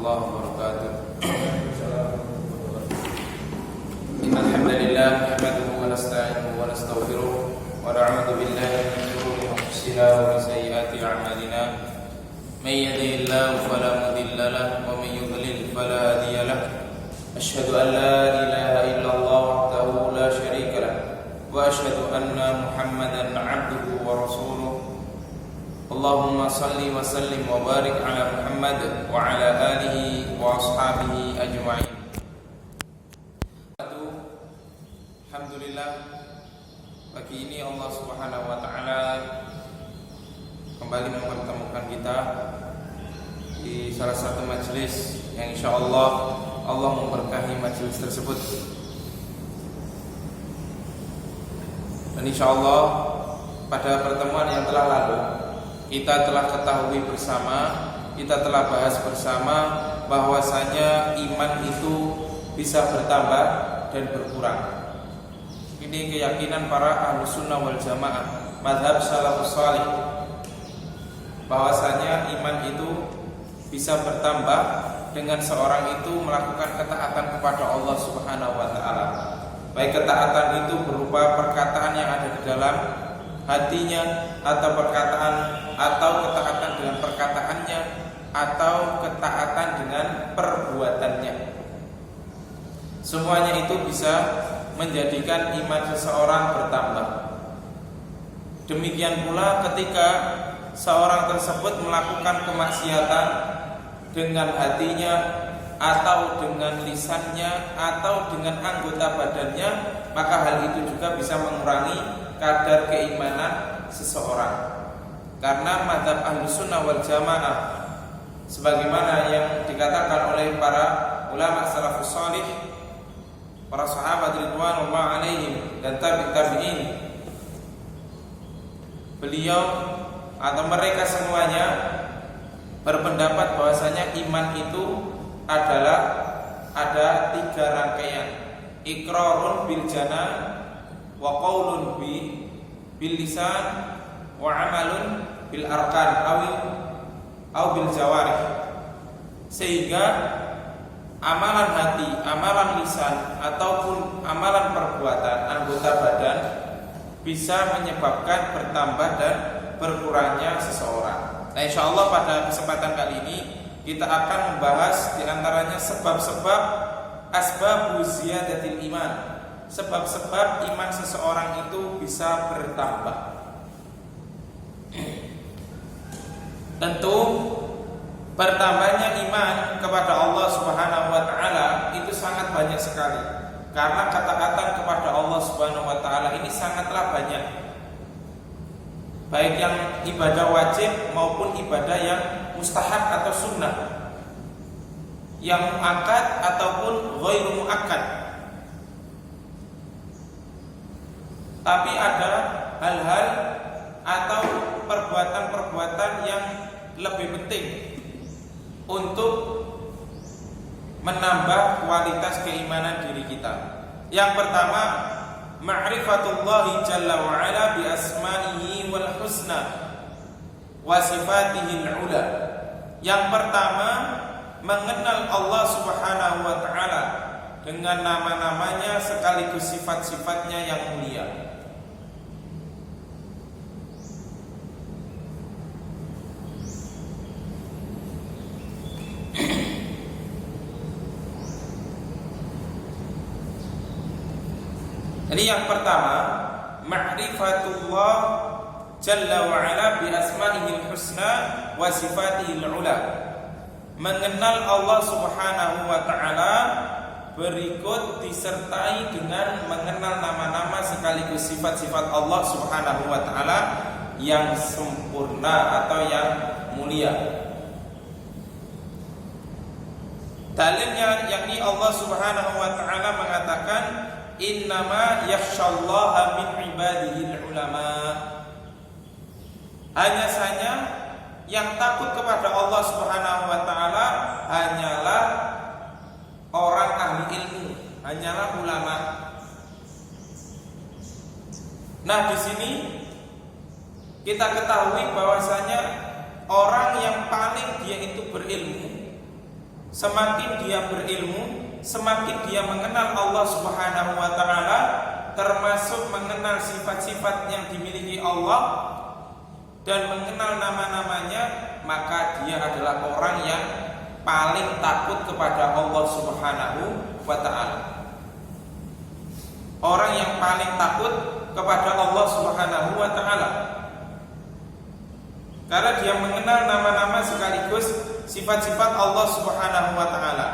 warahmatullahi wabarakatuh. Innal hamdalillah nahmaduhu wa nasta'inuhu wa nastaghfiruh wa na'udzu billahi min shururi anfusina wa min sayyiati a'malina. May yahdihillahu fala mudilla lahu wa may yudlil fala hadiya lahu. Asyhadu an la ilaha illallah wahdahu la syarika lahu wa asyhadu anna Muhammadan 'abduhu wa rasuluh. Allahumma salli wa sallim wa barik ala Muhammad wa ala alihi wa ashabihi ajma'in. Alhamdulillah, pagi ini Allah Subhanahu wa taala kembali mempertemukan kita di salah satu majelis yang insyaallah Allah memberkahi majelis tersebut. Dan insyaallah pada pertemuan yang telah lalu kita telah ketahui bersama, kita telah bahas bersama bahwasanya iman itu bisa bertambah dan berkurang. Ini keyakinan para Ahlus Sunnah wal Jamaah, mazhab salafus salih, bahwasanya iman itu bisa bertambah dengan seorang itu melakukan ketaatan kepada Allah Subhanahu wa taala. Baik ketaatan itu berupa perkataan yang ada di dalam hatinya, atau perkataan, atau ketaatan dengan perkataannya, atau ketaatan dengan perbuatannya. Semuanya itu bisa menjadikan iman seseorang bertambah. Demikian pula ketika seorang tersebut melakukan kemaksiatan dengan hatinya, atau dengan lisannya, atau dengan anggota badannya, maka hal itu juga bisa mengurangi kadar keimanan seseorang. Karena mazhab Ahlus Sunnah wal Jamaah, sebagaimana yang dikatakan oleh para ulama salafus salih, para sahabat ridwanullah alaihim dan tabi'in, beliau atau mereka semuanya berpendapat bahwasanya iman itu adalah ada 3 rangkaian: iqrarun bil janan, wa qaulun bil lisan, wa amalun bil arkan au bil jawarih. Sehingga amalan hati, amalan lisan, ataupun amalan perbuatan anggota badan bisa menyebabkan bertambah dan berkurangnya seseorang. Nah, insyaallah pada kesempatan kali ini kita akan membahas diantaranya sebab-sebab asbabu ziyadatil iman, sebab-sebab iman seseorang itu bisa bertambah. Tentu bertambahnya iman kepada Allah Subhanahu wa taala itu sangat banyak sekali. Karena ketaatan kepada Allah Subhanahu wa taala ini sangatlah banyak. Baik yang ibadah wajib maupun ibadah yang mustahab atau sunnah, yang muakkad ataupun ghairu muakkad. Tapi ada hal-hal atau perbuatan-perbuatan yang lebih penting untuk menambah kualitas keimanan diri kita. Yang pertama, ma'rifatullahi jalla wa ala bi asma'ihi wal husna wa sifatihi al-ula. Yang pertama, mengenal Allah Subhanahu wa taala dengan nama-namanya sekaligus sifat-sifatnya yang mulia. Jadi yang pertama, ma'rifatullah jalla wa ala bi asma'ihil husna wa sifatihil ula. Mengenal Allah Subhanahu wa taala berikut disertai dengan mengenal nama-nama sekaligus sifat-sifat Allah Subhanahu wa taala yang sempurna atau yang mulia. Dalilnya yakni Allah Subhanahu wa taala mengatakan, innama yakhsyallaha min ibadihil ulama. Hanya saja yang takut kepada Allah Subhanahu wa taala hanyalah orang ahli ilmu, hanyalah ulama. Nah, di sini kita ketahui bahwasanya orang yang paling dia itu berilmu semakin dia berilmu, semakin dia mengenal Allah Subhanahu wa taala, termasuk mengenal sifat-sifat yang dimiliki Allah dan mengenal nama-namanya, maka dia adalah orang yang paling takut kepada Allah Subhanahu wa taala. Orang yang paling takut kepada Allah Subhanahu wa taala. Karena dia mengenal nama-nama sekaligus sifat-sifat Allah Subhanahu wa taala.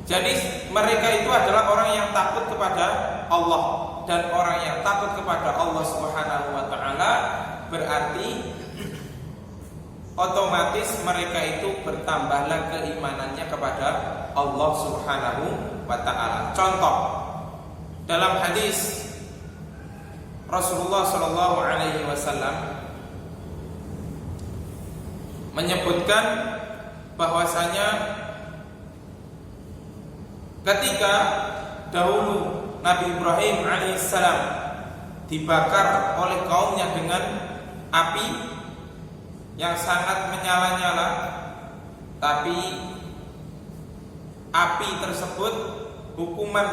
Jadi mereka itu adalah orang yang takut kepada Allah, dan orang yang takut kepada Allah Subhanahu wa taala berarti otomatis mereka itu bertambahlah keimanannya kepada Allah Subhanahu wa taala. Contoh, dalam hadis Rasulullah sallallahu alaihi wasallam menyebutkan bahwasanya ketika dahulu Nabi Ibrahim alaihissalam dibakar oleh kaumnya dengan api yang sangat menyala-nyala, tapi api tersebut, hukuman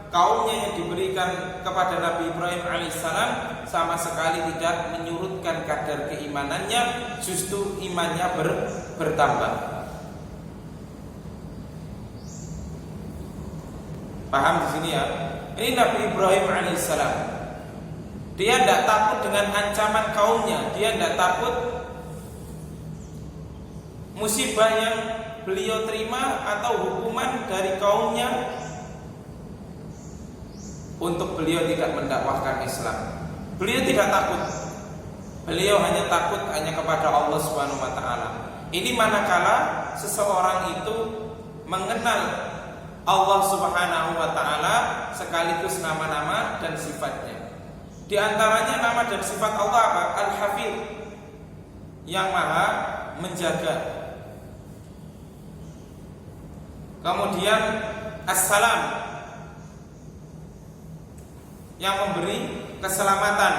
kaumnya yang diberikan kepada Nabi Ibrahim alaihissalam sama sekali tidak menyurutkan kadar keimanannya, justru imannya bertambah. Paham di sini ya? Ini Nabi Ibrahim alaihissalam. Dia tidak takut dengan ancaman kaumnya, dia tidak takut musibah yang beliau terima atau hukuman dari kaumnya untuk beliau tidak mendakwahkan Islam. Beliau tidak takut. Beliau hanya takut hanya kepada Allah Subhanahu wa taala. Ini manakala seseorang itu mengenal Allah Subhanahu wa taala sekaligus nama-nama dan sifatnya. Di antaranya nama dan sifat Allah apa? Al-Hafiz, yang Maha menjaga. Kemudian As-Salam, yang memberi keselamatan.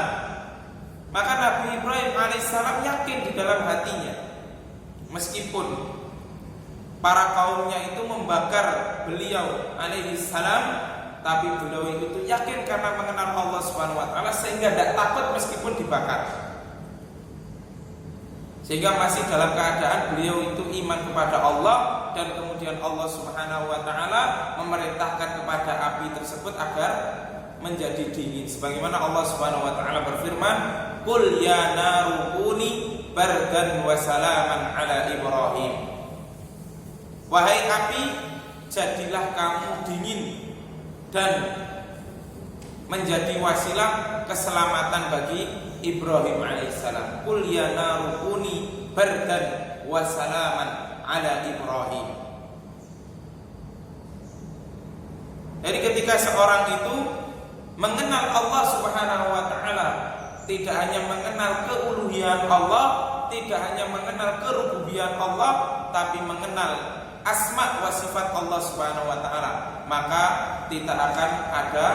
Maka Nabi Ibrahim alaihissalam yakin di dalam hatinya, meskipun para kaumnya itu membakar beliau alaihissalam, tapi beliau itu yakin karena mengenal Allah Subhanahu wa taala sehingga tidak takut meskipun dibakar. Sehingga masih dalam keadaan beliau itu iman kepada Allah, dan kemudian Allah Subhanahu wa taala memerintahkan kepada api tersebut agar menjadi dingin, sebagaimana Allah Subhanahu wa taala berfirman, "Qul ya naru kuni bardan wa salaman ala Ibrahim." Wahai api, jadilah kamu dingin dan menjadi wasilah keselamatan bagi Ibrahim alaihissalam. Qul ya naru kuni bardan wa salaman ala Ibrahim. Jadi ketika seorang itu mengenal Allah Subhanahu wa taala, tidak hanya mengenal keuluhian Allah, tidak hanya mengenal kerububian Allah, tapi mengenal asma wa sifat Allah Subhanahu wa taala, maka tidak akan ada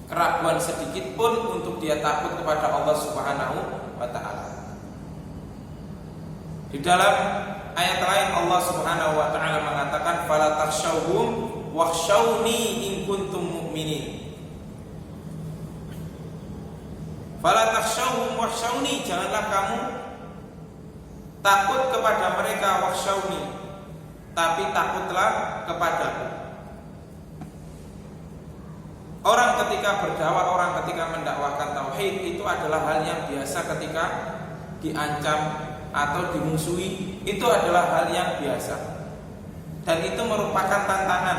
keraguan sedikit pun untuk dia takut kepada Allah Subhanahu wa taala. Di dalam ayat lain Allah Subhanahu wa taala mengatakan, "Fala takhshawhum wakhshawni in kuntum mu'minin." Fala takhshawhum wakhshawni, janganlah kamu takut kepada mereka, wakhshawni, tapi takutlah kepadaku. Orang ketika berdakwah, orang ketika mendakwahkan tauhid, itu adalah hal yang biasa. Ketika diancam atau dimusuhi, itu adalah hal yang biasa, dan itu merupakan tantangan.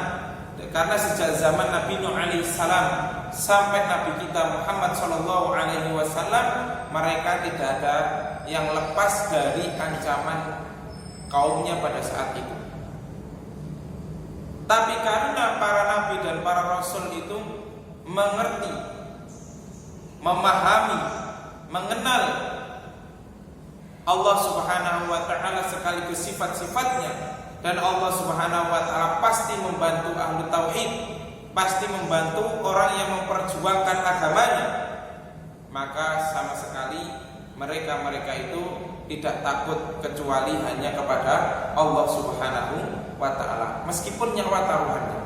Karena sejak zaman Nabi Nuh alaihissalam sampai Nabi kita Muhammad sallallahu alaihi wasallam, mereka tidak ada yang lepas dari ancaman kaumnya pada saat itu. Tapi karena para nabi dan para rasul itu mengerti, memahami, mengenal Allah Subhanahu wa taala sekaligus sifat-sifatnya, dan Allah Subhanahu wa taala pasti membantu ahlu tauhid, pasti membantu orang yang memperjuangkan agamanya, maka sama sekali mereka itu tidak takut kecuali hanya kepada Allah Subhanahu wa ta'ala, meskipun nyawa taruhannya.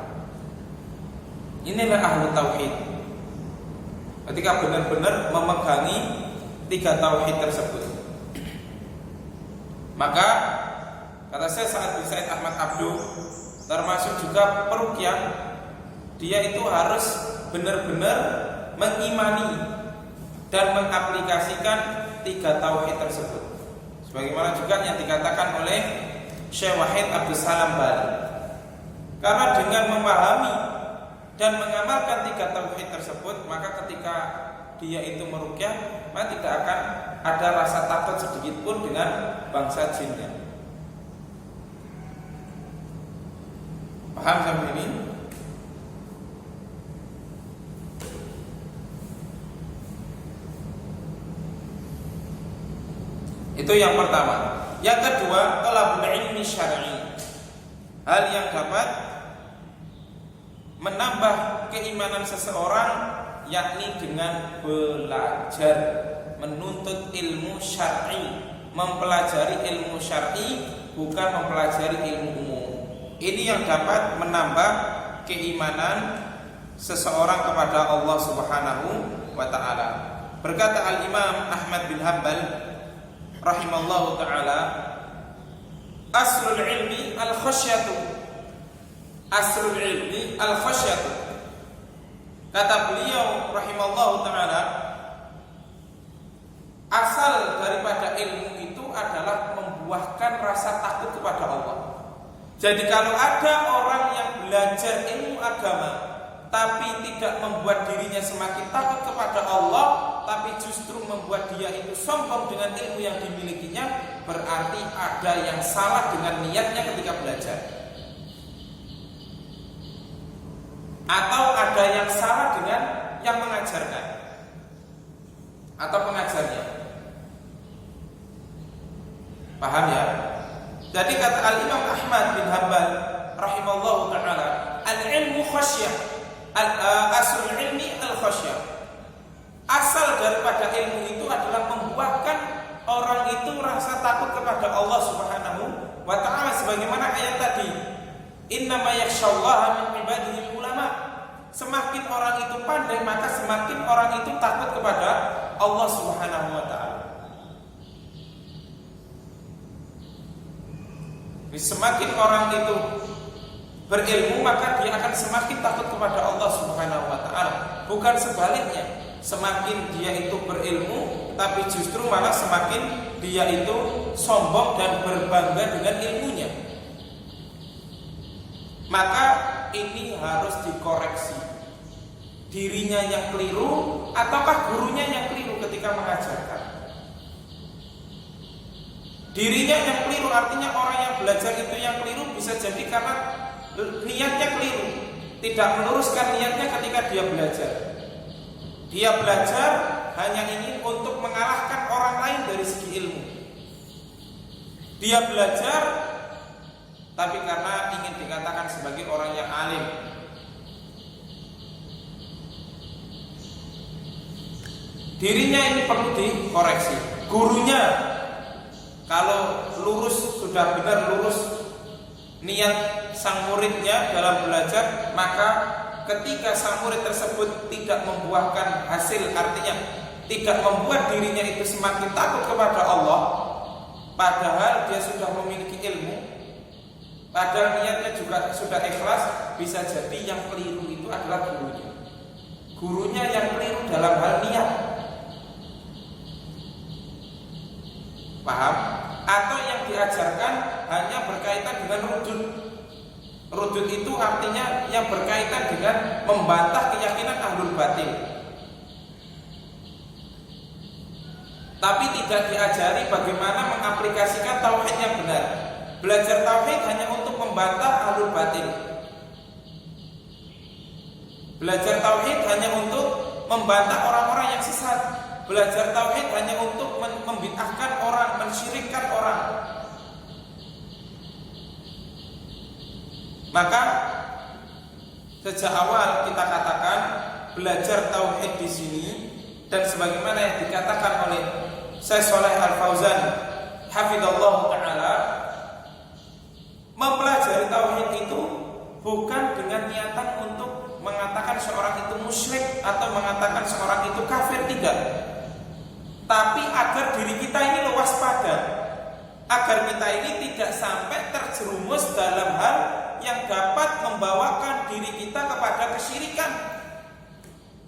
Inilah ahlu tauhid, ketika benar-benar memegangi 3 tauhid tersebut. Maka kata saya Sa'ad bin Sa'id Ahmad Abduh, termasuk juga peruqyah, dia itu harus benar-benar mengimani dan mengaplikasikan 3 tauhid tersebut, sebagaimana juga yang dikatakan oleh Syekh Wahid Abdus Salam Bali. Karena dengan memahami dan mengamalkan 3 tauhid tersebut, maka ketika dia itu meruqyah, maka tidak akan ada rasa takut sedikit pun dengan bangsa jinnya. Paham sampai ini? Itu yang pertama. Yang kedua, talabul ilmi syar'i. Hal yang dapat menambah keimanan seseorang, yakni dengan belajar, menuntut ilmu syar'i, mempelajari ilmu syar'i, bukan mempelajari ilmu umum. Ini yang dapat menambah keimanan seseorang kepada Allah Subhanahu wa ta'ala. Berkata Al-Imam Ahmad bin Hanbal rahimallahu ta'ala, aslul ilmi al-khasyatu. Aslul ilmi al-khasyatu. Kata beliau rahimallahu ta'ala, asal daripada ilmu itu adalah membuahkan rasa takut kepada Allah. Jadi kalau ada orang yang belajar ilmu agama tapi tidak membuat dirinya semakin takut kepada Allah, tapi justru membuat dia itu sombong dengan ilmu yang dimilikinya, berarti ada yang salah dengan niatnya ketika belajar, atau ada yang salah dengan yang mengajarkan atau pengajarnya. Paham ya? Jadi kata Al-Imam Ahmad bin Hanbal rahimallahu ta'ala, al-ilmu khasyah, aslul ilmi al-khasyah. Asal daripada ilmu itu adalah membuahkan orang itu rasa takut kepada Allah Subhanahu wa ta'ala, sebagaimana ayat tadi, innama yakhsyallaha min ibadihi ulama. Semakin orang itu pandai, maka semakin orang itu takut kepada Allah Subhanahu wa ta'ala. Semakin orang itu berilmu, maka dia akan semakin takut kepada Allah Subhanahu wa ta'ala. Bukan sebaliknya, semakin dia itu berilmu, tapi justru malah semakin dia itu sombong dan berbangga dengan ilmunya. Maka ini harus dikoreksi. Dirinya yang keliru ataukah gurunya yang keliru ketika mengajarkan? Dirinya yang keliru, artinya orang yang belajar itu yang keliru, bisa jadi karena niatnya keliru, tidak meluruskan niatnya ketika dia belajar. Dia belajar hanya ingin untuk mengalahkan orang lain dari segi ilmu. Dia belajar tapi karena ingin dikatakan sebagai orang yang alim. Dirinya ini perlu dikoreksi. Gurunya kalau lurus, sudah benar lurus niat sang muridnya dalam belajar, maka ketika sang murid tersebut tidak membuahkan hasil, artinya tidak membuat dirinya itu semakin takut kepada Allah, padahal dia sudah memiliki ilmu, padahal niatnya juga sudah ikhlas, bisa jadi yang keliru itu adalah gurunya. Gurunya yang keliru dalam hal niat. Paham? Atau yang diajarkan hanya berkaitan dengan rudud. Rudud itu artinya yang berkaitan dengan membantah keyakinan ahlul batil, tapi tidak diajari bagaimana mengaplikasikan tauhid yang benar. Belajar tauhid hanya untuk membantah ahlul batil. Belajar tauhid hanya untuk membantah orang-orang yang sesat. Belajar tauhid hanya untuk membid'ahkan orang, mensyirikkan orang. Maka sejak awal kita katakan belajar tauhid di sini, dan sebagaimana yang dikatakan oleh Syekh Shalih Al-Fauzan hafizallahu taala, mempelajari tauhid itu bukan dengan niatan untuk mengatakan seorang itu musyrik atau mengatakan seorang itu kafir, tidak. Tapi agar diri kita ini waspada, agar kita ini tidak sampai terjerumus dalam hal yang dapat membawakan diri kita kepada kesyirikan,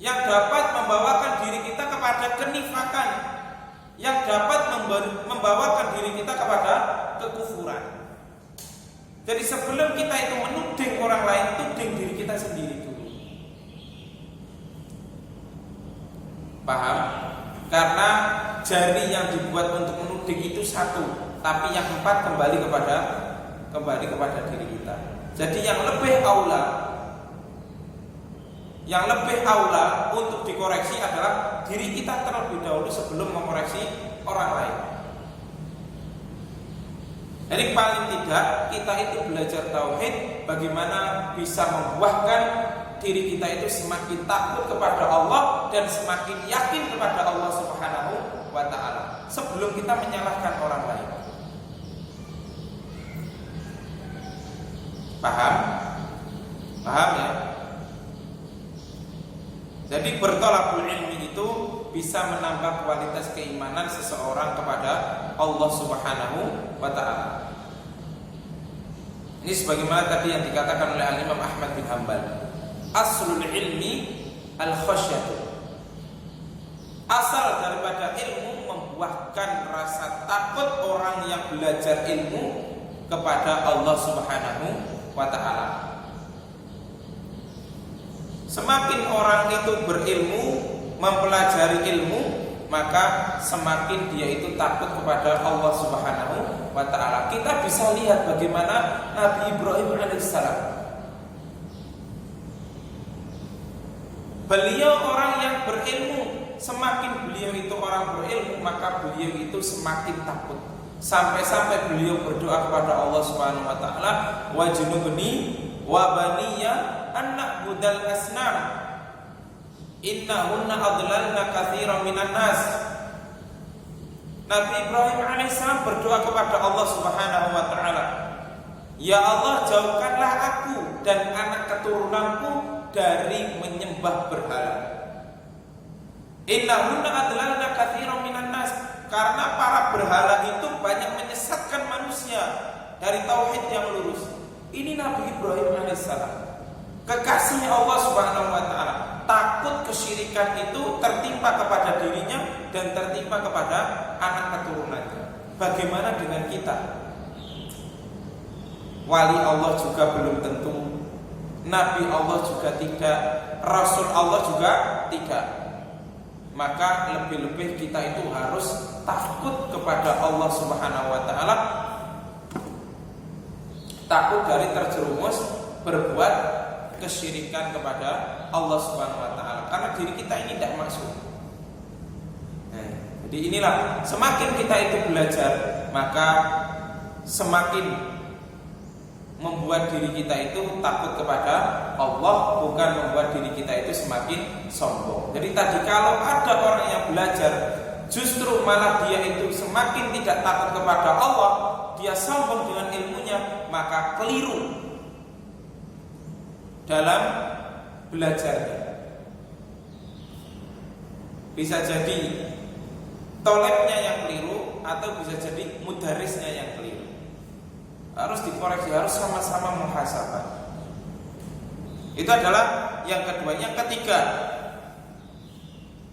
yang dapat membawakan diri kita kepada kenifakan, yang dapat membawakan diri kita kepada kekufuran. Jadi sebelum kita itu menuding orang lain, tuding diri kita sendiri dulu. Paham? Karena jari yang dibuat untuk menuding itu satu, tapi yang empat kembali kepada diri kita. Jadi yang lebih aula untuk dikoreksi adalah diri kita terlebih dahulu sebelum mengoreksi orang lain. Jadi paling tidak kita itu belajar tauhid, bagaimana bisa membuahkan diri kita itu semakin takut kepada Allah dan semakin yakin kepada Allah Subhanahu wa ta'ala sebelum kita menyalahkan orang lain. Paham? Paham ya? Jadi bertolakul ilmi itu bisa menambah kualitas keimanan seseorang kepada Allah Subhanahu wa ta'ala. Ini sebagaimana tadi yang dikatakan oleh Al-Imam Ahmad bin Hanbal, aslul ilmi al-khasyatu. Asal daripada ilmu membuahkan rasa takut orang yang belajar ilmu kepada Allah Subhanahu wa ta'ala. Semakin orang itu berilmu, mempelajari ilmu, maka semakin dia itu takut kepada Allah Subhanahu wa ta'ala. Kita bisa lihat bagaimana Nabi Ibrahim alaihissalam. Beliau orang yang berilmu, semakin beliau itu orang berilmu, maka beliau itu semakin takut. Sampai-sampai beliau berdoa kepada Allah Subhanahu wa ta'ala, wajnubni wa baniya an na'budal asnam innahunna adlalna katsiran minan nas. Nabi Ibrahim alaihissalam berdoa kepada Allah Subhanahu wa ta'ala, ya Allah, jauhkanlah aku dan anak keturunanku dari menyembah berhala. Innahunna adlalna katsiran minan nas, karena para berhala itu banyak menyesatkan manusia dari tauhid yang lurus. Ini Nabi Ibrahim alaihissalam, kekasihnya Allah Subhanahu wa ta'ala, takut kesyirikan itu tertimpa kepada dirinya dan tertimpa kepada anak keturunannya. Bagaimana dengan kita? Wali Allah juga belum tentu, Nabi Allah juga tidak, Rasul Allah juga tidak. Maka lebih-lebih kita itu harus takut kepada Allah Subhanahu wa ta'ala, takut dari terjerumus berbuat kesyirikan kepada Allah Subhanahu wa ta'ala, karena diri kita ini tidak maksum. Jadi inilah, semakin kita itu belajar, maka semakin membuat diri kita itu takut kepada Allah, bukan membuat diri kita itu semakin sombong. Jadi tadi kalau ada orang yang belajar justru malah dia itu semakin tidak takut kepada Allah, dia sombong dengan ilmunya, maka keliru dalam belajarnya. Bisa jadi tolebnya yang keliru, atau bisa jadi mudarisnya yang keliru. Harus dikoreksi, harus sama-sama muhasabah. Itu adalah yang kedua. Yang ketiga,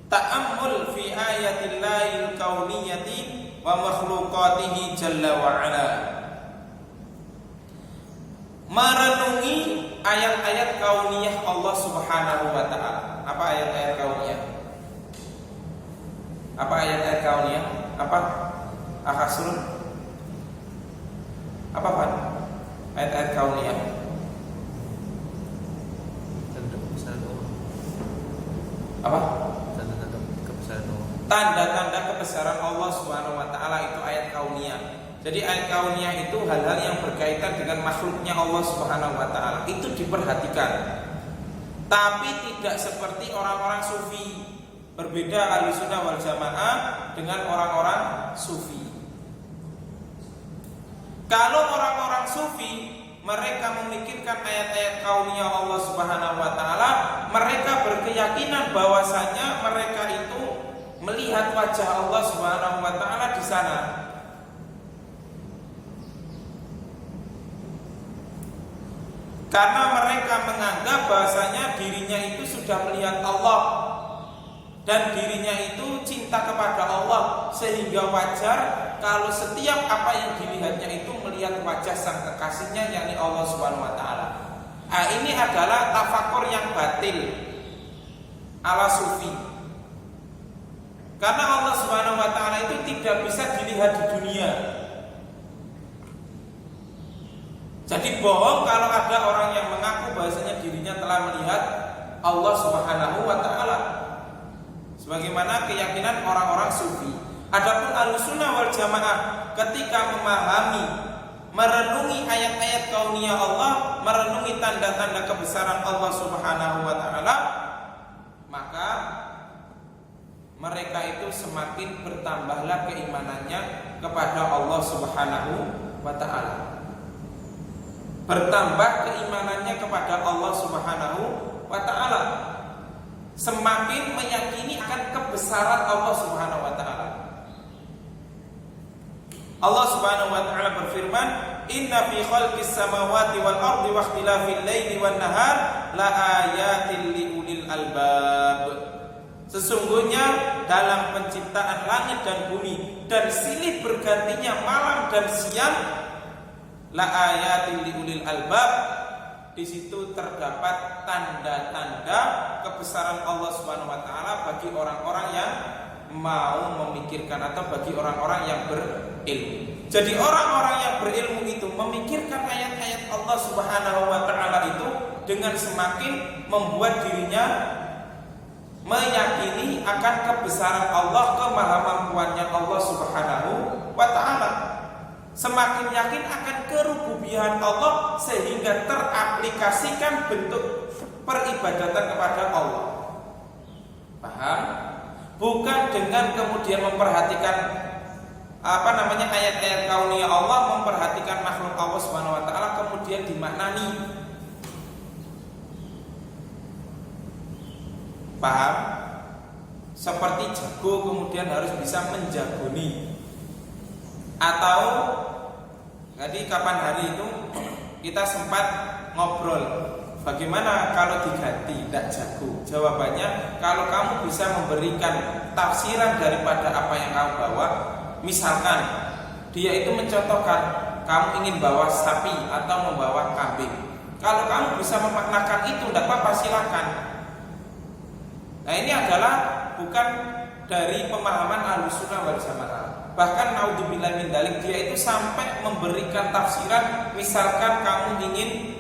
ta'ammul fi ayatillahil kauniyati wa makhluqatihi jalla wa ala. Merenungi ayat-ayat kauniyah Allah Subhanahu wa ta'ala. Apa ayat-ayat kauniyah? Apa ayat-ayat kauniyah? Apa? Akhasul? Apa Pak? Ayat-ayat kauniyah. Apa? Tanda-tanda kebesaran Allah. Tanda-tanda kebesaran Allah Subhanahu wa ta'ala itu ayat kauniyah. Jadi ayat kauniyah itu hal-hal yang berkaitan dengan makhluknya Allah Subhanahu wa ta'ala. Itu diperhatikan. Tapi tidak seperti orang-orang sufi. Berbeda Ahlussunnah wal Jamaah dengan orang-orang sufi. Kalau orang-orang sufi, mereka memikirkan ayat-ayat kauniyah Allah Subhanahu wa taala, mereka berkeyakinan bahwasanya mereka itu melihat wajah Allah Subhanahu wa taala di sana. Karena mereka menganggap bahwasanya dirinya itu sudah melihat Allah dan dirinya itu cinta kepada Allah, sehingga wajar kalau setiap apa yang dilihatnya itu melihat wajah sang kekasihnya, yakni Allah Subhanahu wa taala. Nah, ini adalah tafakur yang batil ala sufi. Karena Allah Subhanahu wa taala itu tidak bisa dilihat di dunia. Jadi bohong kalau ada orang yang mengaku bahwasanya dirinya telah melihat Allah Subhanahu wa taala, sebagaimana keyakinan orang-orang sufi. Adapun Ahlussunnah wal Jamaah ketika memahami, merenungi ayat-ayat kauniyah Allah, merenungi tanda-tanda kebesaran Allah Subhanahu wa taala, maka mereka itu semakin bertambahlah keimanannya kepada Allah Subhanahu wa taala. Bertambah keimanannya kepada Allah Subhanahu wa taala, semakin meyakini akan kebesaran Allah Subhanahu wa taala. Allah Subhanahu wa taala berfirman, "Inna fi khalqis samawati wal ardi wa ikhtilafil laili wan nahar la ayatil liulil albab." Sesungguhnya dalam penciptaan langit dan bumi dan silih bergantinya malam dan siang, la ayatil liulil albab, di situ terdapat tanda-tanda kebesaran Allah Subhanahu wa taala bagi orang-orang yang mau memikirkan, atau bagi orang-orang yang berilmu. Jadi orang-orang yang berilmu itu memikirkan ayat-ayat Allah Subhanahu wa taala itu dengan semakin membuat dirinya meyakini akan kebesaran Allah, kemahamampuannya Allah Subhanahu wa taala. Semakin yakin akan kerububihan Allah sehingga teraplikasikan bentuk peribadatan kepada Allah. Paham? Bukan dengan kemudian memperhatikan ayat-ayat kauniyah Allah, memperhatikan makhluk Allah Subhanahu wa taala kemudian dimaknani. Paham? Seperti jago kemudian harus bisa menjagoni. Atau tadi kapan hari itu kita sempat ngobrol, bagaimana kalau diganti tidak jago? Jawabannya, kalau kamu bisa memberikan tafsiran daripada apa yang kamu bawa. Misalkan dia itu mencontohkan kamu ingin bawa sapi atau membawa kambing, kalau kamu bisa memaknakan itu tidak apa-apa, silakan. Nah, ini adalah bukan dari pemahaman Ahlussunnah wal Jamaah. Bahkan naudzubillah min dzalik, dia itu sampai memberikan tafsiran, misalkan kamu ingin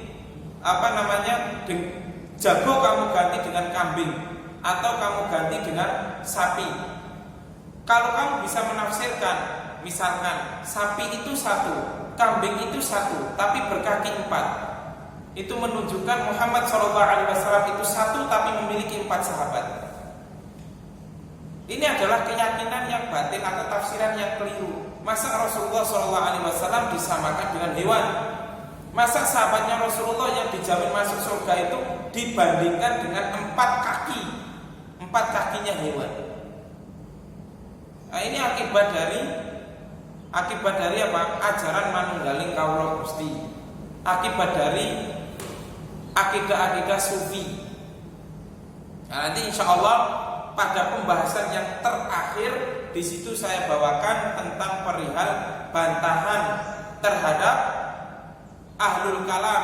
jago kamu ganti dengan kambing atau kamu ganti dengan sapi. Kalau kamu bisa menafsirkan, misalkan sapi itu satu, kambing itu satu, tapi berkaki 4, itu menunjukkan Muhammad SAW itu satu tapi memiliki 4 sahabat. Ini adalah keyakinan yang batil atau tafsiran yang keliru. Masa Rasulullah SAW disamakan dengan hewan? Masa sahabatnya Rasulullah yang dijamin masuk surga itu dibandingkan dengan 4 kaki, 4 kakinya hewan? Nah, ini akibat dari apa? Ajaran manunggaling kawula Gusti. Akibat dari akidah-akidah sufi. Nah, nanti insya Allah pada pembahasan yang terakhir di situ saya bawakan tentang perihal bantahan terhadap ahlul kalam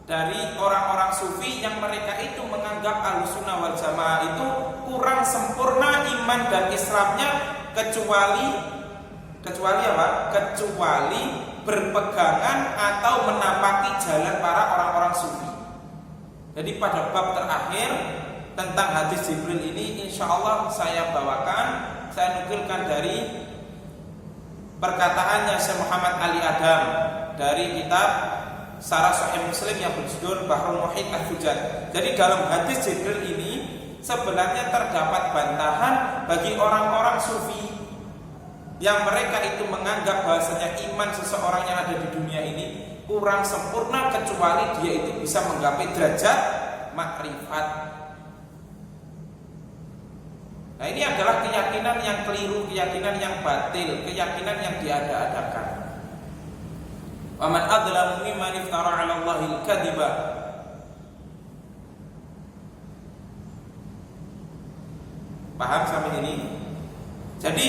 dari orang-orang sufi yang mereka itu menganggap Ahlussunnah wal Jamaah itu kurang sempurna iman dan Islamnya kecuali berpegangan atau menapaki jalan para orang-orang sufi. Jadi pada bab terakhir tentang hadis Jibril ini insya Allah saya bawakan, saya nukilkan dari perkataannya Syekh Muhammad Ali Adam dari kitab Syarah Sahih Muslim yang berjudul Bahrul Muhit Al-Fujat. Jadi dalam hadis Jibril ini sebenarnya terdapat bantahan bagi orang-orang sufi yang mereka itu menganggap bahwasanya iman seseorang yang ada di dunia ini kurang sempurna kecuali dia itu bisa menggapai derajat makrifat. Nah, ini adalah keyakinan yang keliru, keyakinan yang batil, keyakinan yang diada-adakan. Wa man adlamu mimman iftara 'ala Allahil kadhiba. Paham sampai ini? Jadi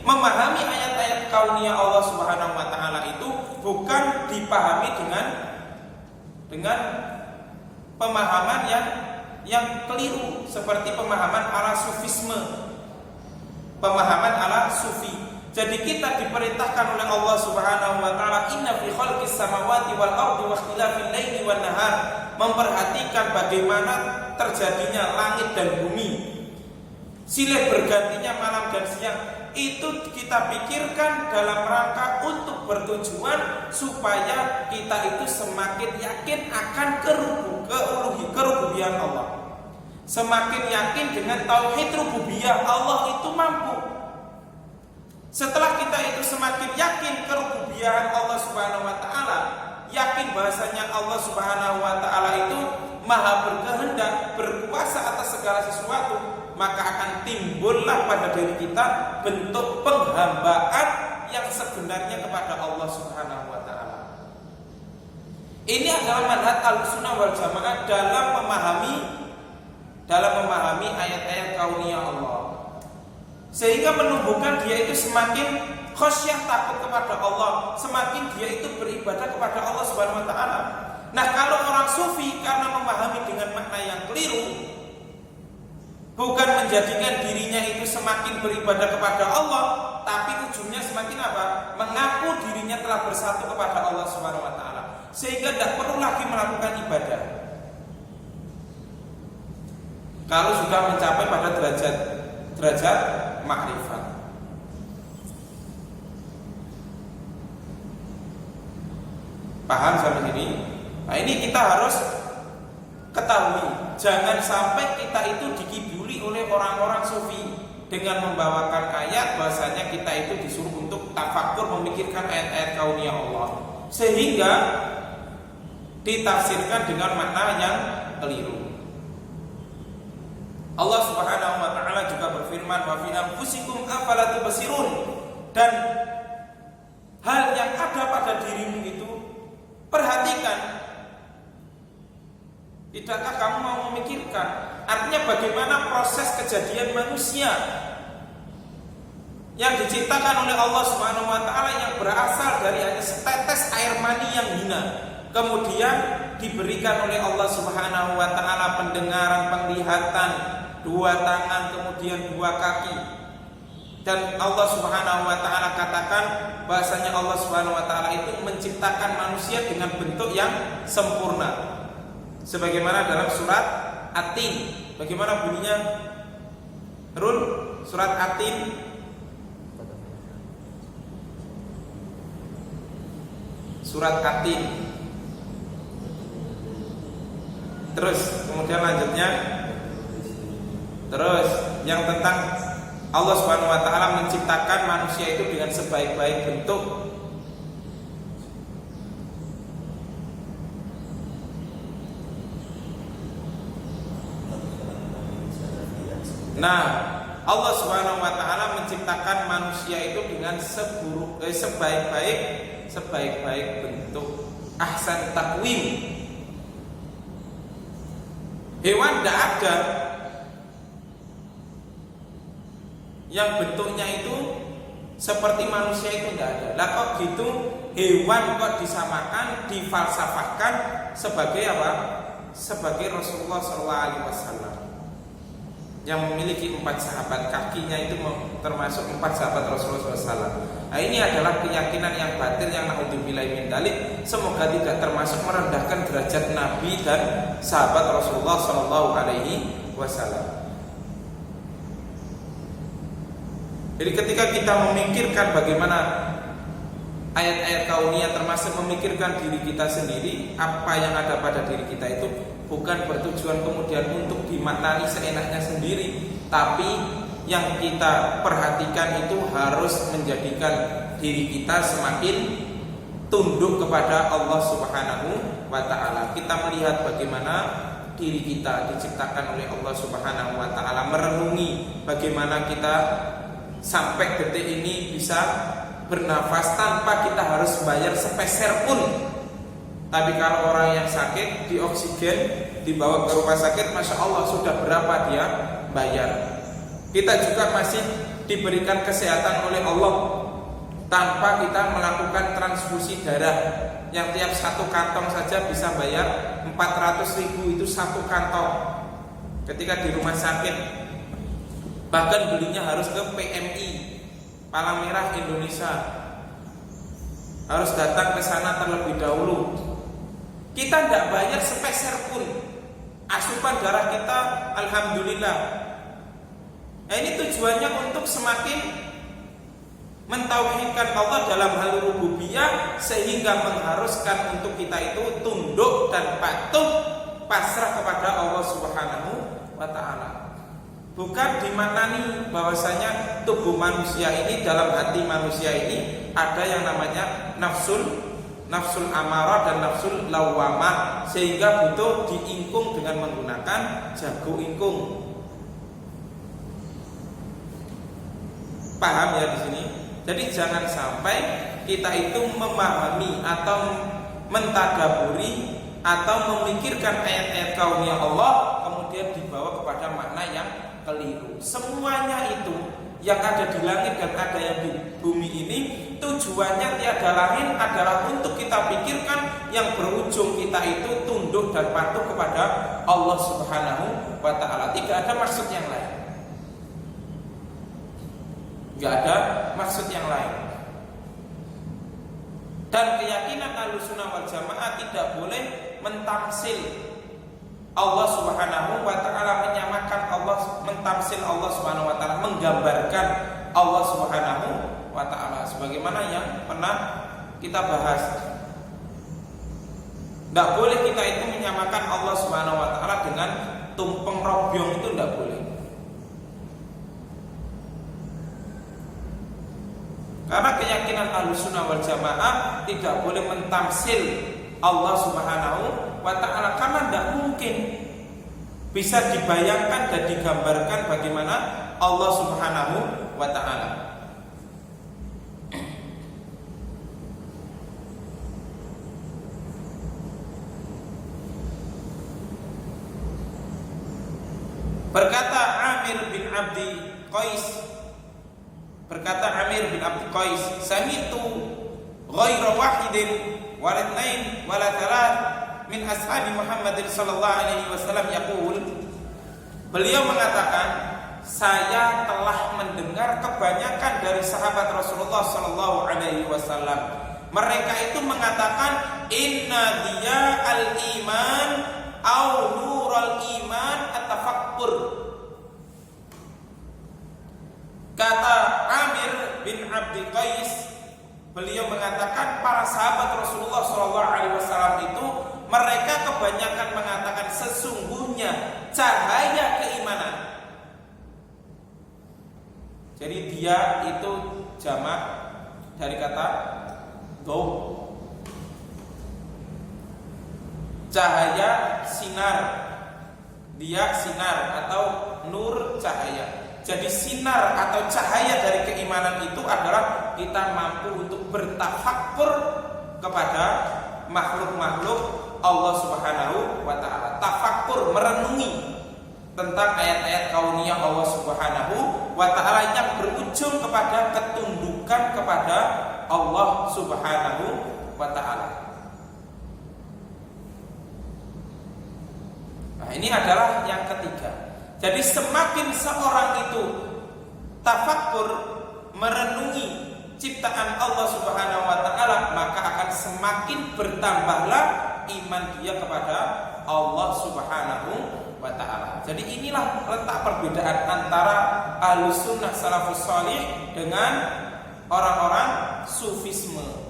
memahami ayat-ayat kauniyah Allah Subhanahu wa taala itu bukan dipahami dengan pemahaman yang keliru seperti pemahaman ala sufisme, pemahaman ala sufi. Jadi kita diperintahkan oleh Allah Subhanahu wa taala, inna fi khalqis samawati wal ardi wa ikhtilafil laili wan nahar, memperhatikan bagaimana terjadinya langit dan bumi, silih bergantinya malam dan siang. Itu kita pikirkan dalam rangka untuk bertujuan supaya kita itu semakin yakin akan kerububiyan Allah, semakin yakin dengan tauhid rububiyah Allah itu mampu. Setelah kita itu semakin yakin kerububiyahan Allah Subhanahu wa taala, yakin bahasanya Allah Subhanahu wa taala itu maha berkehendak, berkuasa atas segala sesuatu, maka akan timbullah pada diri kita bentuk penghambaan yang sebenarnya kepada Allah Subhanahu wa taala. Ini adalah manhaj Ahlussunnah wal Jamaah dalam memahami ayat-ayat kauniyah Allah, sehingga menumbuhkan dia itu semakin khasyah, takut kepada Allah, semakin dia itu beribadah kepada Allah Subhanahu wa taala. Nah, kalau orang sufi karena memahami dengan makna yang keliru, bukan menjadikan dirinya itu semakin beribadah kepada Allah, tapi ujungnya semakin apa? Mengaku dirinya telah bersatu kepada Allah Subhanahu wa taala, sehingga tidak perlu lagi melakukan ibadah. Kalau sudah mencapai pada derajat makrifat. Paham sampai sini? Nah, ini kita harus ketahui, jangan sampai kita itu dikibuli oleh orang-orang sufi dengan membawakan ayat bahasanya kita itu disuruh untuk tafakur, memikirkan ayat-ayat kauniyah Allah, sehingga ditafsirkan dengan makna yang keliru. Allah Subhanahu wa taala juga berfirman, wa fi anfusikum afala tubsirun, dan hal yang ada pada dirimu itu perhatikan. Tidakkah kamu mau memikirkan? Artinya bagaimana proses kejadian manusia yang diciptakan oleh Allah Subhanahu wa taala, yang berasal dari hanya setetes air mani yang hina, kemudian diberikan oleh Allah Subhanahu wa taala pendengaran, penglihatan, dua tangan, kemudian dua kaki. Dan Allah Subhanahu wa taala katakan bahasanya Allah Subhanahu wa taala itu menciptakan manusia dengan bentuk yang sempurna. Sebagaimana dalam surat At-Tin. Bagaimana bunyinya? Rul, surat At-Tin. Surat At-Tin. Terus kemudian lanjutnya, terus yang tentang Allah Subhanahu wa taala menciptakan manusia itu dengan sebaik-baik bentuk. Nah, Allah Subhanahu wa taala menciptakan manusia itu dengan sebaik-baik bentuk, ahsan takwim. Hewan tidak ada yang bentuknya itu seperti manusia, itu tidak ada. Lah kok gitu hewan kok disamakan, difalsafahkan sebagai apa? Sebagai Rasulullah SAW yang memiliki 4 sahabat, kakinya itu termasuk 4 sahabat Rasulullah SAW. Nah, ini adalah keyakinan yang batil yang naudzubillah min dzalik. Semoga tidak termasuk merendahkan derajat Nabi dan sahabat Rasulullah SAW. Jadi ketika kita memikirkan bagaimana ayat-ayat kauniyah, termasuk memikirkan diri kita sendiri, apa yang ada pada diri kita itu bukan bertujuan kemudian untuk dimaknani seenaknya sendiri, tapi yang kita perhatikan itu harus menjadikan diri kita semakin tunduk kepada Allah Subhanahu wa ta'ala. Kita melihat bagaimana diri kita diciptakan oleh Allah Subhanahu wa ta'ala, merenungi bagaimana kita sampai detik ini bisa bernafas tanpa kita harus bayar sepeser pun. Tapi kalau orang yang sakit di oksigen, dibawa ke rumah sakit, Masya Allah sudah berapa dia bayar. Kita juga masih diberikan kesehatan oleh Allah tanpa kita melakukan transfusi darah, yang tiap satu kantong saja bisa bayar 400.000, itu satu kantong ketika di rumah sakit. Bahkan belinya harus ke PMI, Palang Merah Indonesia, harus datang ke sana terlebih dahulu. Kita tidak bayar sepeser pun. Asupan darah kita alhamdulillah. Nah, ini tujuannya untuk semakin mentauhidkan Allah dalam hal rububiyah, sehingga mengharuskan untuk kita itu tunduk dan patuh, pasrah kepada Allah Subhanahu wa ta'ala. Bukan dimaknani bahwasanya tubuh manusia ini, dalam hati manusia ini ada yang namanya nafsul amarah dan nafsul lawamah, sehingga butuh diingkung dengan menggunakan jago ingkung. Paham ya di sini? Jadi jangan sampai kita itu memahami atau mentadaburi atau memikirkan ayat-ayat kauniyah Allah kemudian dibawa kepada makna yang keliru. Semuanya itu yang ada di langit dan ada yang di bumi ini tujuannya tiada lain adalah untuk kita pikirkan yang berujung kita itu tunduk dan patuh kepada Allah Subhanahu wa ta'ala. Tidak ada maksud yang lain. Tidak ada maksud yang lain. Dan keyakinan Ahlussunnah wal Jamaah tidak boleh mentamsil Allah Subhanahu wa ta'ala, menyamakan Allah, mentamsil Allah Subhanahu wa ta'ala, menggambarkan Allah Subhanahu wa ta'ala, sebagaimana yang pernah kita bahas. Tidak boleh kita itu menyamakan Allah Subhanahu wa ta'ala dengan tumpeng robyong, itu tidak boleh. Karena keyakinan Ahlussunnah wal Jamaah tidak boleh mentamsil Allah Subhanahu wa ta'ala, karena tidak mungkin bisa dibayangkan dan digambarkan bagaimana Allah Subhanahu wa ta'ala. Berkata Amir bin Abdi Qais, sami'tu ghaira wahidin waladnain wala thalath min ashabi Muhammadin sallallahu alaihi wasallam yaqul. Beliau mengatakan, saya telah mendengar kebanyakan dari sahabat Rasulullah sallallahu alaihi wasallam, mereka itu mengatakan inna diya al-iman au nurul iman at-tafakkur. Kata Amir bin Abdi Qais, beliau mengatakan para sahabat Rasulullah SAW itu mereka kebanyakan mengatakan sesungguhnya cahaya keimanan. Jadi dia itu jamak dari kata daw, cahaya sinar, dia sinar atau nur cahaya. Jadi sinar atau cahaya dari keimanan itu adalah kita mampu untuk bertafakkur kepada makhluk-makhluk Allah Subhanahu wa ta'ala. Tafakkur, merenungi tentang ayat-ayat kauniyah Allah Subhanahu wa ta'ala yang berujung kepada ketundukan kepada Allah Subhanahu wa ta'ala. Nah, ini adalah yang ketiga. Jadi semakin seorang itu tafakkur, merenungi ciptaan Allah Subhanahu wa ta'ala, maka akan semakin bertambahlah iman dia kepada Allah Subhanahu wa ta'ala. Jadi inilah letak perbedaan antara Ahlussunnah salafus salih dengan orang-orang sufisme.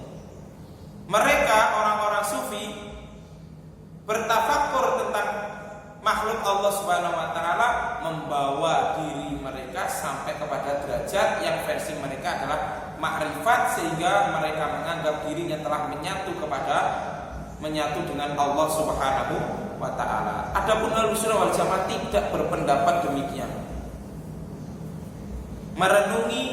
mereka orang-orang sufi bertafakur tentang makhluk Allah Subhanahu wa taala, membawa diri mereka sampai kepada derajat yang versi mereka adalah makrifat, sehingga mereka menganggap dirinya telah menyatu dengan Allah Subhanahu wa taala. Adapun Ahlussunnah wal Jamaah tidak berpendapat demikian. Merenungi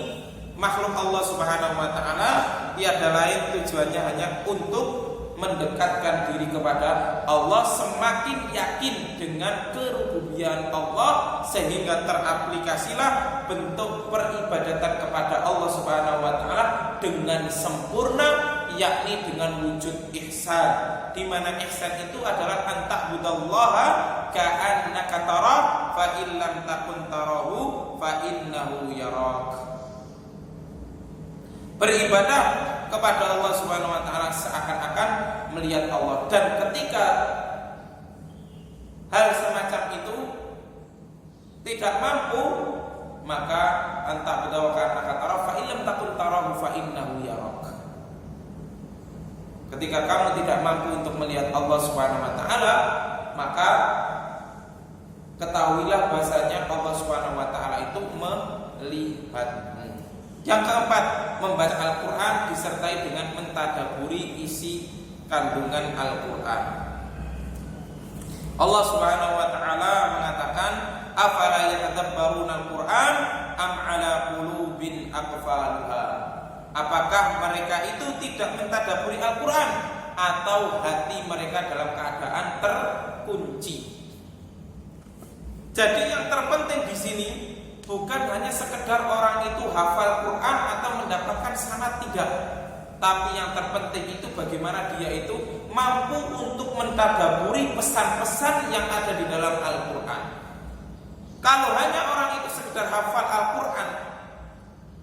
makhluk Allah Subhanahu wa taala tiada lain tujuannya hanya untuk mendekatkan diri kepada Allah, semakin yakin dengan kerububian Allah, sehingga teraplikasilah bentuk peribadatan kepada Allah Subhanahu wa taala dengan sempurna, yakni dengan wujud ihsan, di mana ihsan itu adalah anta'budallaha ka'annaka tarah fa in lam takun tarahu fa innahu yarak. Beribadah kepada Allah Subhanahu wa taala seakan-akan melihat Allah, dan ketika hal semacam itu tidak mampu, maka anta badawa kana taraf fa illam takun tarahu fa innahu yarak. Ketika kamu tidak mampu untuk melihat Allah Subhanahu wa taala, maka ketahuilah bahasanya Allah Subhanahu wa taala itu melihatmu. Yang keempat, membaca Al-Quran disertai dengan mentadaburi isi kandungan Al-Quran. Allah Subhanahu wa taala mengatakan, afala yatadabbaruna Al-Quran am ala qulubin aqfaluha. Apakah mereka itu tidak mentadaburi Al-Quran, atau hati mereka dalam keadaan terkunci? Jadi yang terpenting di sini bukan hanya sekedar orang itu hafal Quran atau mendapatkan sanad, tidak. Tapi yang terpenting itu bagaimana dia itu mampu untuk mentadaburi pesan-pesan yang ada di dalam Al-Quran. Kalau hanya orang itu sekedar hafal Al-Quran,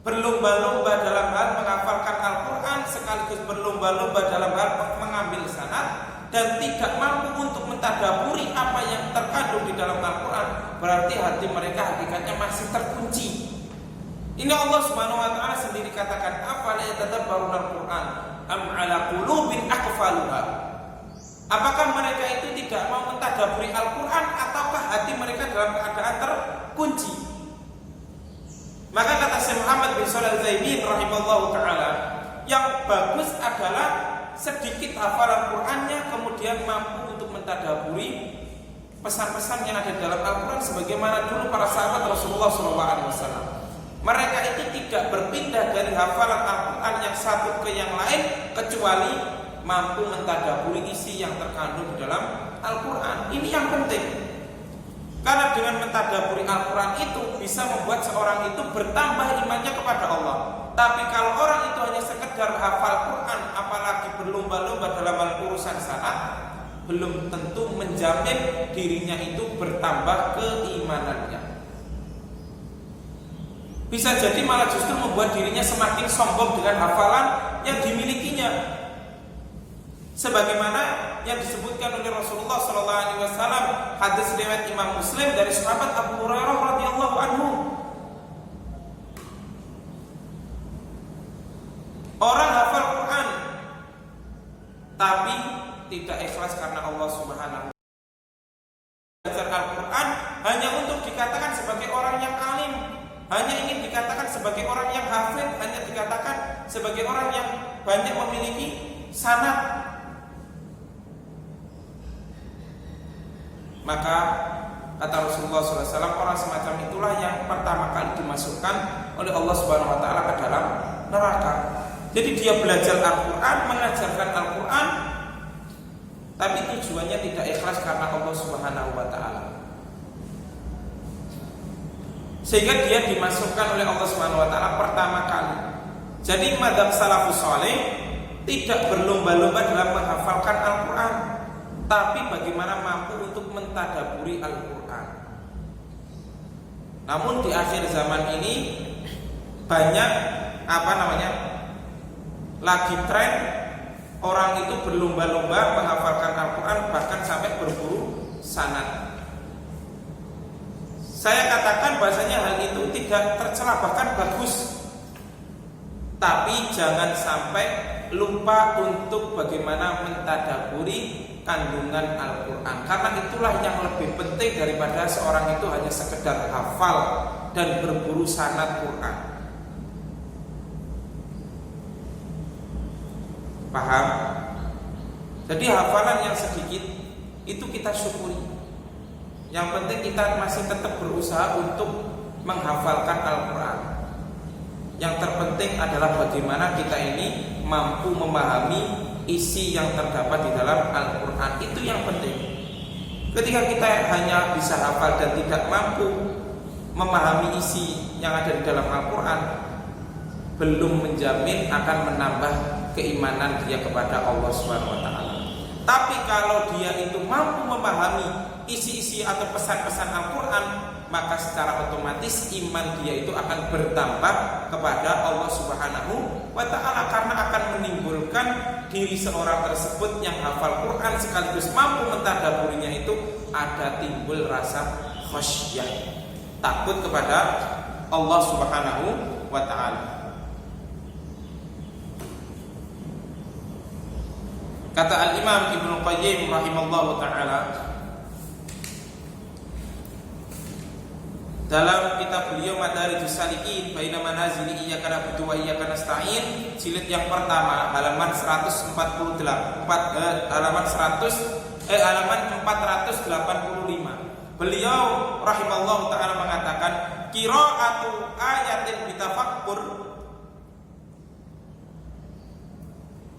berlomba-lomba dalam hal menghafalkan Al-Quran, sekaligus berlomba-lomba dalam hal mengambil sanad, dan tidak mampu untuk mentadaburi apa yang terkandung di dalam Al-Quran, berarti hati mereka hakikatnya masih terkunci. Ini Allah Subhanahu wa taala sendiri katakan, afala yatadabbaruna Al-Quran am ala qulubin aqfaluha. Apakah mereka itu tidak mau mentadaburi Al-Quran, ataukah hati mereka dalam keadaan terkunci? Maka kata Syekh Muhammad bin Shalih Al-Utsaimin rahimahullahu taala, yang bagus adalah sedikit hafalan Qur'annya, kemudian mampu untuk mentadaburi pesan-pesan yang ada dalam Al-Quran, sebagaimana dulu para sahabat Rasulullah SAW. Mereka itu tidak berpindah dari hafalan Al-Quran yang satu ke yang lain, kecuali mampu mentadaburi isi yang terkandung di dalam Al-Quran. Ini yang penting, karena dengan mentadaburi Al-Quran itu bisa membuat seorang itu bertambah imannya kepada Allah. Tapi kalau orang itu hanya sekedar hafal Quran, apalagi berlomba-lomba dalam urusan sanad, belum tentu menjamin dirinya itu bertambah keimanannya. Bisa jadi malah justru membuat dirinya semakin sombong dengan hafalan yang dimilikinya. Sebagaimana yang disebutkan oleh Rasulullah SAW, hadis riwayat Imam Muslim dari sahabat Abu Hurairah radhiyallahu anhu. Orang hafal Quran tapi tidak ikhlas karena Allah Subhanahu wa taala. Belajar Al-Quran hanya untuk dikatakan sebagai orang yang alim, hanya ingin dikatakan sebagai orang yang hafid, hanya dikatakan sebagai orang yang banyak memiliki sanad. Maka kata Rasulullah SAW, orang semacam itulah yang pertama kali dimasukkan oleh Allah Subhanahu wa taala ke dalam neraka. Jadi dia belajar Al-Quran, mengajarkan Al-Quran, tapi tujuannya tidak ikhlas karena Allah Subhanahu wa taala, sehingga dia dimasukkan oleh Allah Subhanahu wa taala pertama kali. Jadi madzhab salafus saleh tidak berlomba-lomba dalam menghafalkan Al-Quran, tapi bagaimana mampu untuk mentadaburi Al-Quran. Namun di akhir zaman ini banyak lagi tren orang itu berlomba-lomba menghafalkan Al-Quran, bahkan sampai berburu sanad. Saya katakan bahasanya hal itu tidak tercela, bahkan bagus. Tapi jangan sampai lupa untuk bagaimana mentadaburi kandungan Al-Quran. Karena itulah yang lebih penting daripada seorang itu hanya sekedar hafal dan berburu sanad Quran. Paham? Jadi hafalan yang sedikit itu kita syukuri. Yang penting kita masih tetap berusaha untuk menghafalkan Al-Quran. Yang terpenting adalah bagaimana kita ini mampu memahami isi yang terdapat di dalam Al-Quran. Itu yang penting. Ketika kita hanya bisa hafal dan tidak mampu memahami isi yang ada di dalam Al-Quran, belum menjamin akan menambah keimanan dia kepada Allah SWT. Tapi kalau dia itu mampu memahami isi-isi atau pesan-pesan Al-Quran, maka secara otomatis iman dia itu akan bertambah kepada Allah Subhanahu wa ta'ala, karena akan menimbulkan diri seorang tersebut yang hafal Quran sekaligus mampu mentadaburinya itu ada timbul rasa khasyah, takut kepada Allah Subhanahu wa ta'ala. Kata Al-Imam Ibnu Qayyim rahimallahu ta'ala dalam kitab beliau Madarijus Salikin Baina Manazili Iyyaka Na'budu wa Iyyaka Nasta'in, jilid yang pertama halaman 485. Beliau rahimallahu ta'ala mengatakan, qira'atu ayatin bitafakkur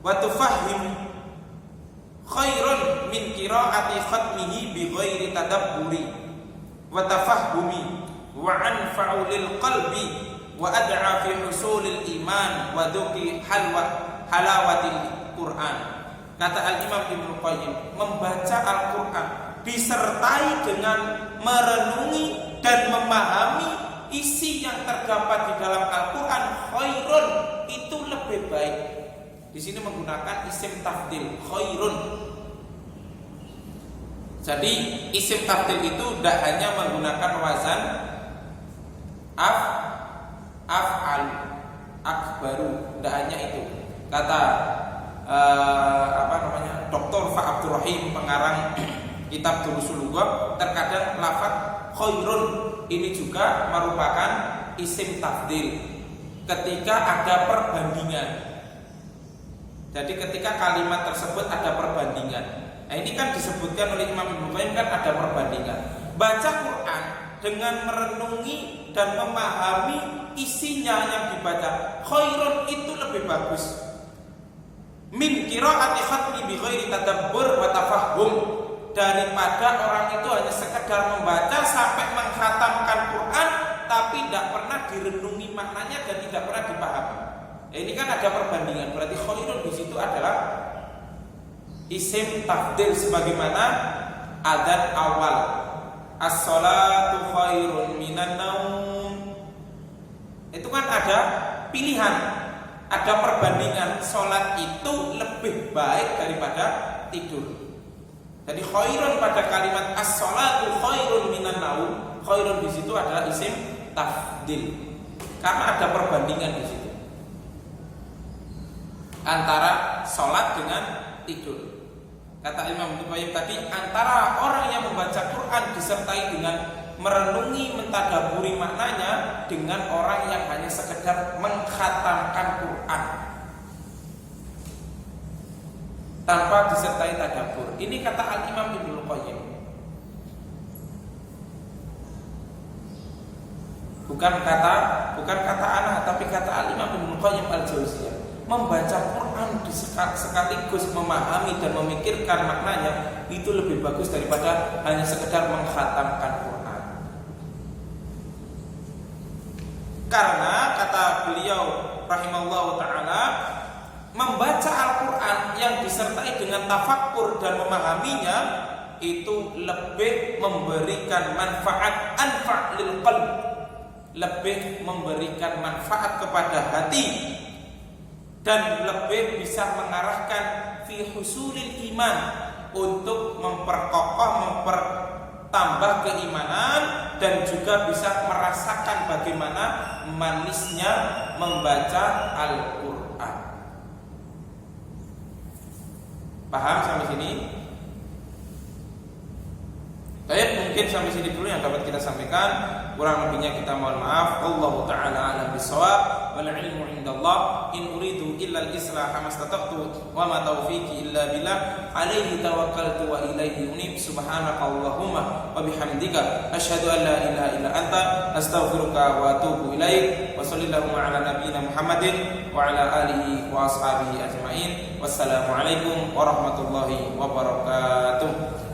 wa tufahhim khairun min qira'ati khatmihi bi ghairi tadabburi wa tafahhumi wa anfa'u lil qalbi wa ad'a fi husulil iman wa duqi halawatil Quran. Kata Al-Imam Ibnu Qayyim, membaca Al-Quran disertai dengan merenungi dan memahami isi yang terdapat di dalam Al-Quran, khairun, itu lebih baik. Di sini menggunakan isim tafdil, khairun. Jadi isim tafdil itu tidak hanya menggunakan wazan af'al, akbaru, tidak hanya itu. Kata Dr. Fa Abdurrahim, pengarang kitab Durusul Lughah, terkadang lafaz khairun ini juga merupakan isim tafdil ketika ada perbandingan. Jadi ketika kalimat tersebut ada perbandingan. Nah, ini kan disebutkan oleh Imam Ibnu Qayyim kan ada perbandingan. Baca Quran dengan merenungi dan memahami isinya yang dibaca, khairun, itu lebih bagus. Min qiraati khatmi bi ghairi tadabbur wa tafahhum, daripada orang itu hanya sekedar membaca sampai mengkhatamkan Quran tapi tidak pernah direnungi maknanya dan tidak pernah dipahami. Ini kan ada perbandingan, berarti khairun di situ adalah isim tafdil sebagaimana adzan awal, as-salatu khairun minan naum. Itu kan ada pilihan, ada perbandingan, salat itu lebih baik daripada tidur. Jadi khairun pada kalimat as-salatu khairun minan naum, khairun di situ adalah isim tafdil karena ada perbandingan di situ antara sholat dengan tidur. Kata Imam Ibnu Qayyim tadi, antara orang yang membaca Quran disertai dengan merenungi, mentadaburi maknanya, dengan orang yang hanya sekedar mengkhatamkan Quran tanpa disertai tadabbur. Ini kata Al-Imam Ibnu Qayyim. Bukan kata ana, tapi kata Al-Imam Ibnu Qayyim Al-Jauziyah. Membaca Quran sekaligus memahami dan memikirkan maknanya itu lebih bagus daripada hanya sekedar mengkhatamkan Quran. Karena kata beliau rahimallahu ta'ala, membaca Al-Quran yang disertai dengan tafakkur dan memahaminya itu lebih memberikan manfaat, anfa' lil qalb, lebih memberikan manfaat kepada hati dan lebih bisa mengarahkan fi husulil iman, untuk memperkokoh, tambah keimanan dan juga bisa merasakan bagaimana manisnya membaca Al-Quran. Paham sampai sini? Baik, mungkin sampai sini dulu yang dapat kita sampaikan. Kurang lebihnya kita mohon maaf. Wallahu ta'ala a'lam bishawab. Wal ilmu indallah. In uridu illa al-islaha mastata'tu wa ma taufiqi illa billah. Alaihi tawakkaltu wa ilaihi unib. Subhanakallahumma wa bihamdika asyhadu an la ilaha illa anta astaghfiruka wa atubu ilaik. Wa sallallahu ala nabiyyina Muhammadin wa ala alihi wa ashabihi ajmain. Wassalamualaikum warahmatullahi wabarakatuh.